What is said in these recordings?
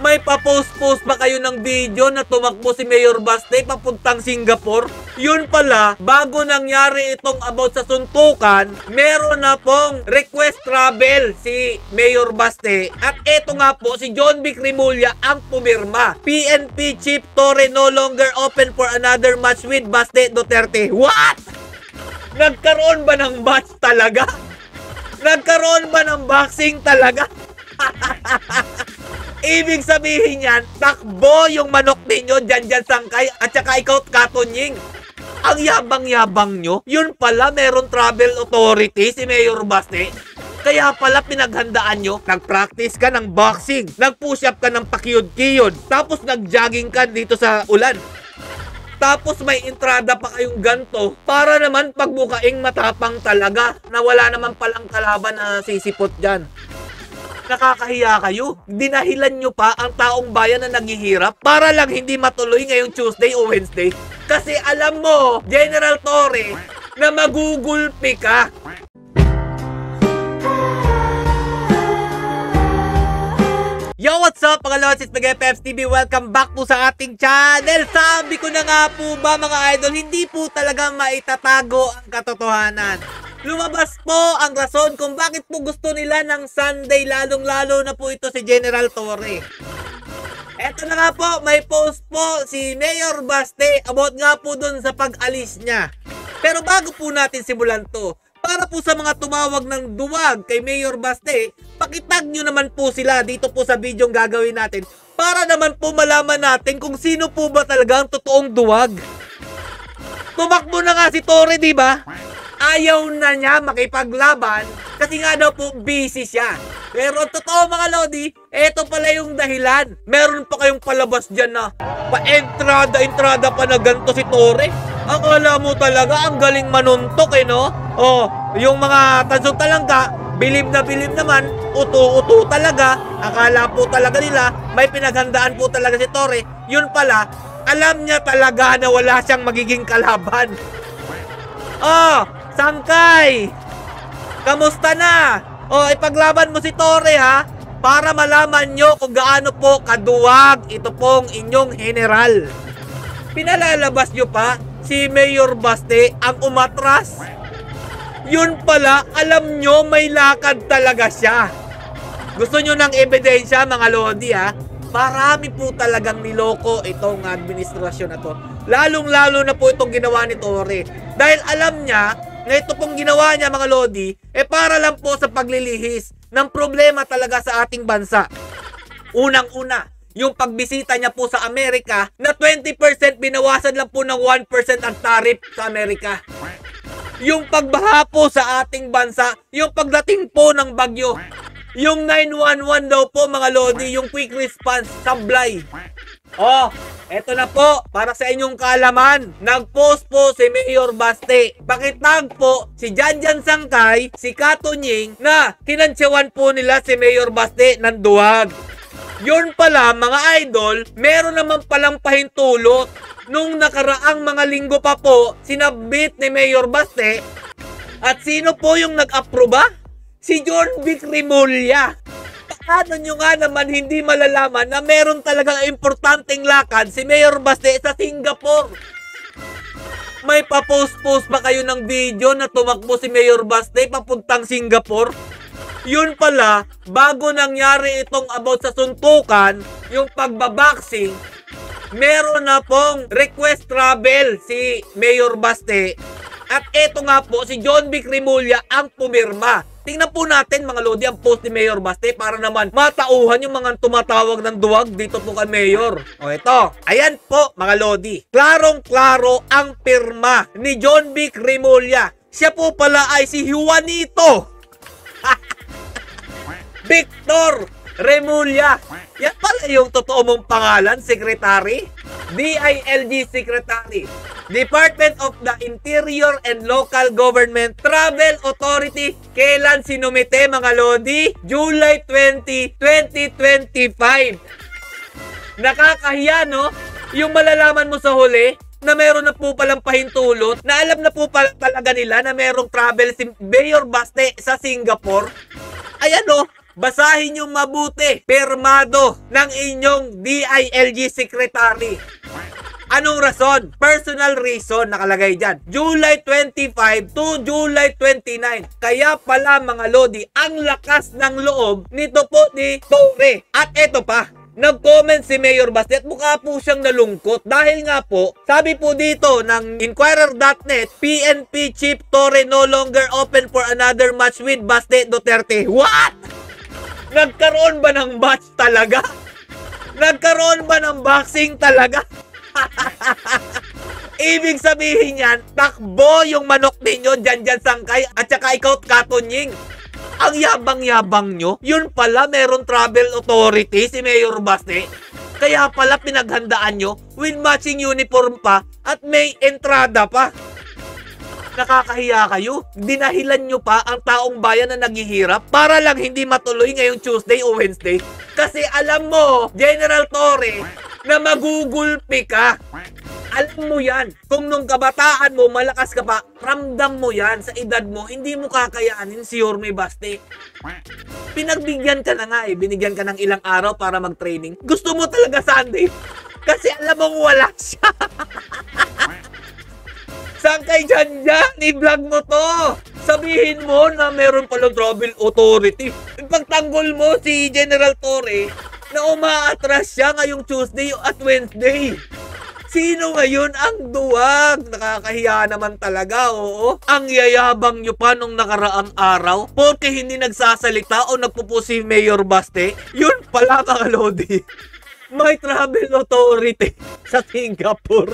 May pa-post-post ba kayo ng video na tumakbo si Mayor Baste papuntang Singapore? Yun pala, bago nangyari itong about sa suntukan, meron na pong request travel si Mayor Baste. At eto nga po, si John Vic Remulla ang pumirma. PNP Chief Torre no longer open for another match with Baste Duterte. What? Nagkaroon ba ng match talaga? Nagkaroon ba ng boxing talaga? Ibig sabihin yan, takbo yung manok ninyo, Janjan Sangkay, at saka ikaw, Katonying. Ang yabang-yabang nyo, yun pala meron travel authority si Mayor Baste. Kaya pala pinaghandaan nyo, nag-practice ka ng boxing, nag-push up ka ng pakiyod-kiyod, tapos nag-jogging ka dito sa ulan. Tapos may entrada pa kayong ganto para naman pagbukaing matapang talaga na wala naman palang kalaban na sisipot dyan. Nakakahiya kayo. Dinahilan nyo pa ang taong bayan na naghihirap para lang hindi matuloy ngayong Tuesday o Wednesday. Kasi alam mo, General Torre, na magugulpi ka. Yo, what's up mga lods? It's Peps TV. Welcome back po sa ating channel. Sabi ko na nga po ba mga idol, hindi po talaga maitatago ang katotohanan. Lumabas po ang rason kung bakit po gusto nila ng Sunday, lalong-lalo na po ito si General Torre. Eto na nga po, may post po si Mayor Baste about nga po dun sa pag-alis niya. Pero bago po natin simulan to, para po sa mga tumawag ng duwag kay Mayor Baste, pakitag nyo naman po sila dito po sa video gagawin natin para naman po malaman natin kung sino po ba talaga ang totoong duwag. Tumakbo na nga si Torre, di ba? Ayaw na niya makipaglaban kasi nga daw po busy siya. Pero totoo mga lodi, eto pala yung dahilan. Meron pa kayong palabas dyan na pa-entrada pa na ganito si Torre. Akala mo talaga ang galing manuntok no? Oh, yung mga tansong talangka, bilib na bilib naman, uto-uto talaga. Akala po talaga nila, may pinaghandaan po talaga si Torre. Yun pala, alam niya talaga na wala siyang magiging kalaban. Oh, Sangkay! Kamusta na? O, ipaglaban mo si Torre ha, para malaman nyo kung gaano po kaduwag ito pong inyong general. Pinalalabas nyo pa si Mayor Baste ang umatras. Yun pala, alam nyo may lakad talaga siya. Gusto nyo ng ebidensya mga lodi ha? Marami po talagang niloko itong administrasyon na to. Lalong-lalo na po itong ginawa ni Torre. Dahil alam niya na ito pong ginawa niya mga lodi, para lang po sa paglilihis ng problema talaga sa ating bansa. Unang-una, yung pagbisita niya po sa Amerika na 20% binawasan lang po ng 1% ang tariff sa Amerika. Yung pagbaha po sa ating bansa, yung pagdating po ng bagyo, yung 911 daw po mga lodi, yung quick response sablay. Oh, eto na po, para sa inyong kaalaman, nag-post po si Mayor Baste. Pakitag po si Janjan Sangkay, si Katonying na kinansyawan po nila si Mayor Baste ng duwag. Yun pala mga idol, meron naman palang pahintulot. Nung nakaraang mga linggo pa po, sinabit ni Mayor Baste. At sino po yung nag-aproba? Si John Vic Remulla. Paano nyo nga naman hindi malalaman na meron talagang importanteng lakad si Mayor Baste sa Singapore? May pa-post-post ba kayo ng video na tumakbo si Mayor Baste papuntang Singapore? Yun pala, bago nangyari itong about sa suntukan, yung pagbaboxing, meron na pong request travel si Mayor Baste. At eto nga po, si John Vic Remulla ang pumirma. Tingnan po natin mga lodi ang post ni Mayor Baste para naman matauhan yung mga tumatawag ng duwag dito po kay Mayor. O ito, ayan po mga lodi. Klarong-klaro ang pirma ni John Vic Remulla. Siya po pala ay si Juanito Victor Remulla. Yan pala yung totoo mong pangalan, Secretary? DILG Secretary, Department of the Interior and Local Government Travel Authority. Kailan sinumite mga lodi? July 20, 2025. Nakakahiya no? Yung malalaman mo sa huli na meron na po palang pahintulot, na alam na po talaga nila na merong travel si Mayor Baste sa Singapore. Ayan no? Basahin yung mabuti. Permado ng inyong DILG secretary. Anong rason? Personal reason nakalagay dyan. July 25 to July 29. Kaya pala mga Lodi, ang lakas ng loob nito po ni Torre. At eto pa, nag-comment si Mayor Baste at mukha po siyang nalungkot dahil nga po, sabi po dito ng Inquirer.net, PNP Chief Torre no longer open for another match with Baste Duterte. What? Nagkaroon ba ng match talaga? Nagkaroon ba ng boxing talaga? Ibig sabihin yan, takbo yung manok ninyo dyan sangkay at saka ikaw Katonying. Ang yabang-yabang nyo, yun pala meron travel authority si Mayor Baste. Kaya pala pinaghandaan nyo with matching uniform pa at may entrada pa. Nakakahiya kayo. Dinahilan nyo pa ang taong bayan na naghihirap para lang hindi matuloy ngayong Tuesday o Wednesday. Kasi alam mo, General Torre, na magugulpi ka. Alam mo yan. Kung nung kabataan mo, malakas ka pa, ramdam mo yan sa edad mo, hindi mo kakayanin si Yorme Baste. Pinagbigyan ka na nga eh. Binigyan ka ng ilang araw para mag-training. Gusto mo talaga Sunday. Kasi alam mong wala siya. Saan kay dyan? I-vlog mo to. Sabihin mo na meron palang travel authority. Ipagtanggol mo si General Torre na umaatras siya ngayong Tuesday at Wednesday. Sino ngayon ang duwag? Nakakahiya naman talaga, oo. Ang yayabang nyo pa nung nakaraang araw porque hindi nagsasalita o nagpupo si Mayor Baste. Yun pala mga Lodi. May travel authority sa Singapore.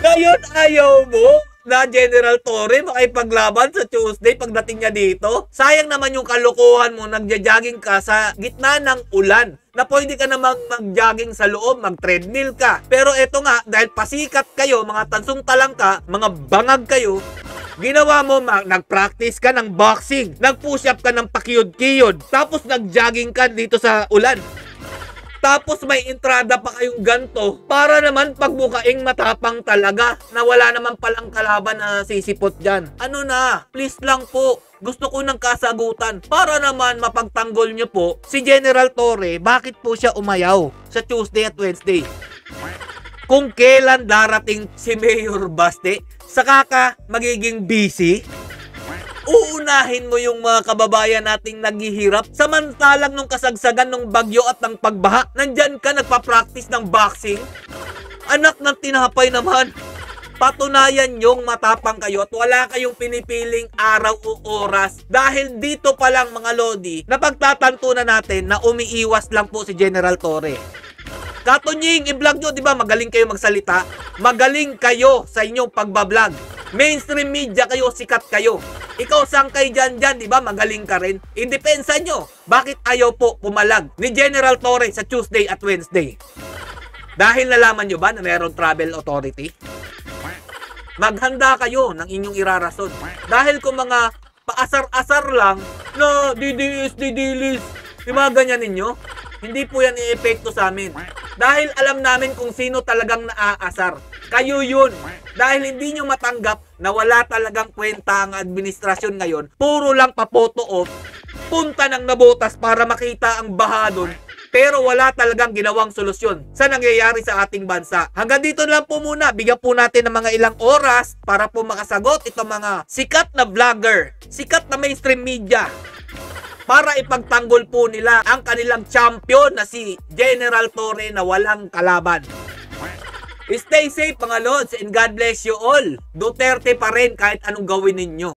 Ngayon ayaw mo na General Torre makipaglaban sa Tuesday pagdating niya dito? Sayang naman yung kalokohan mo, nagja-jogging ka sa gitna ng ulan na pwede ka namang mag-jogging sa loob, mag-treadmill ka. Pero eto nga, dahil pasikat kayo, mga tansong talangka, mga bangag kayo, ginawa mo, nag-practice ka ng boxing, nag-push up ka ng pakiyod-kiyod, tapos nag-jogging ka dito sa ulan. Tapos may entrada pa kayong ganto para naman pagbukaing matapang talaga na wala naman palang kalaban na sisipot dyan. Ano na, please lang po. Gusto ko ng kasagutan para naman mapagtanggol nyo po si General Torre bakit po siya umayaw sa Tuesday at Wednesday. Kung kailan darating si Mayor Baste, saka ka magiging busy. Uunahin mo yung mga kababayan nating naghihirap samantalang nung kasagsagan ng bagyo at ng pagbaha, nandyan ka nagpa-practice ng boxing? Anak ng tinapay naman. Patunayan yung matapang kayo at wala kayong pinipiling araw o oras dahil dito pa lang mga Lodi na pagtatanto na natin na umiiwas lang po si General Torre. Katonying, i-vlog nyo, di ba? Magaling kayo magsalita. Magaling kayo sa inyong pagbablog. Mainstream media kayo, sikat kayo. Ikaw sangkay dyan, di ba? Magaling ka rin. Indepensa nyo. Bakit ayaw po pumalag ni General Torre sa Tuesday at Wednesday? Dahil nalaman nyo ba na mayroong travel authority? Maghanda kayo ng inyong irarason. Dahil kung mga paasar-asar lang na didilis, di ba ganyan ninyo? Hindi po yan i-epekto sa amin. Dahil alam namin kung sino talagang naaasar. Kayo yun. Dahil hindi nyo matanggap na wala talagang kwenta ang administrasyon ngayon. Puro lang papoto off. Punta ng nabotas para makita ang baha doon. Pero wala talagang ginawang solusyon sa nangyayari sa ating bansa. Hanggang dito lang po muna. Bigyan po natin ng mga ilang oras para po makasagot itong mga sikat na vlogger, sikat na mainstream media, para ipagtanggol po nila ang kanilang champion na si General Torre na walang kalaban. Stay safe mga Lods and God bless you all. Duterte pa rin kahit anong gawin ninyo.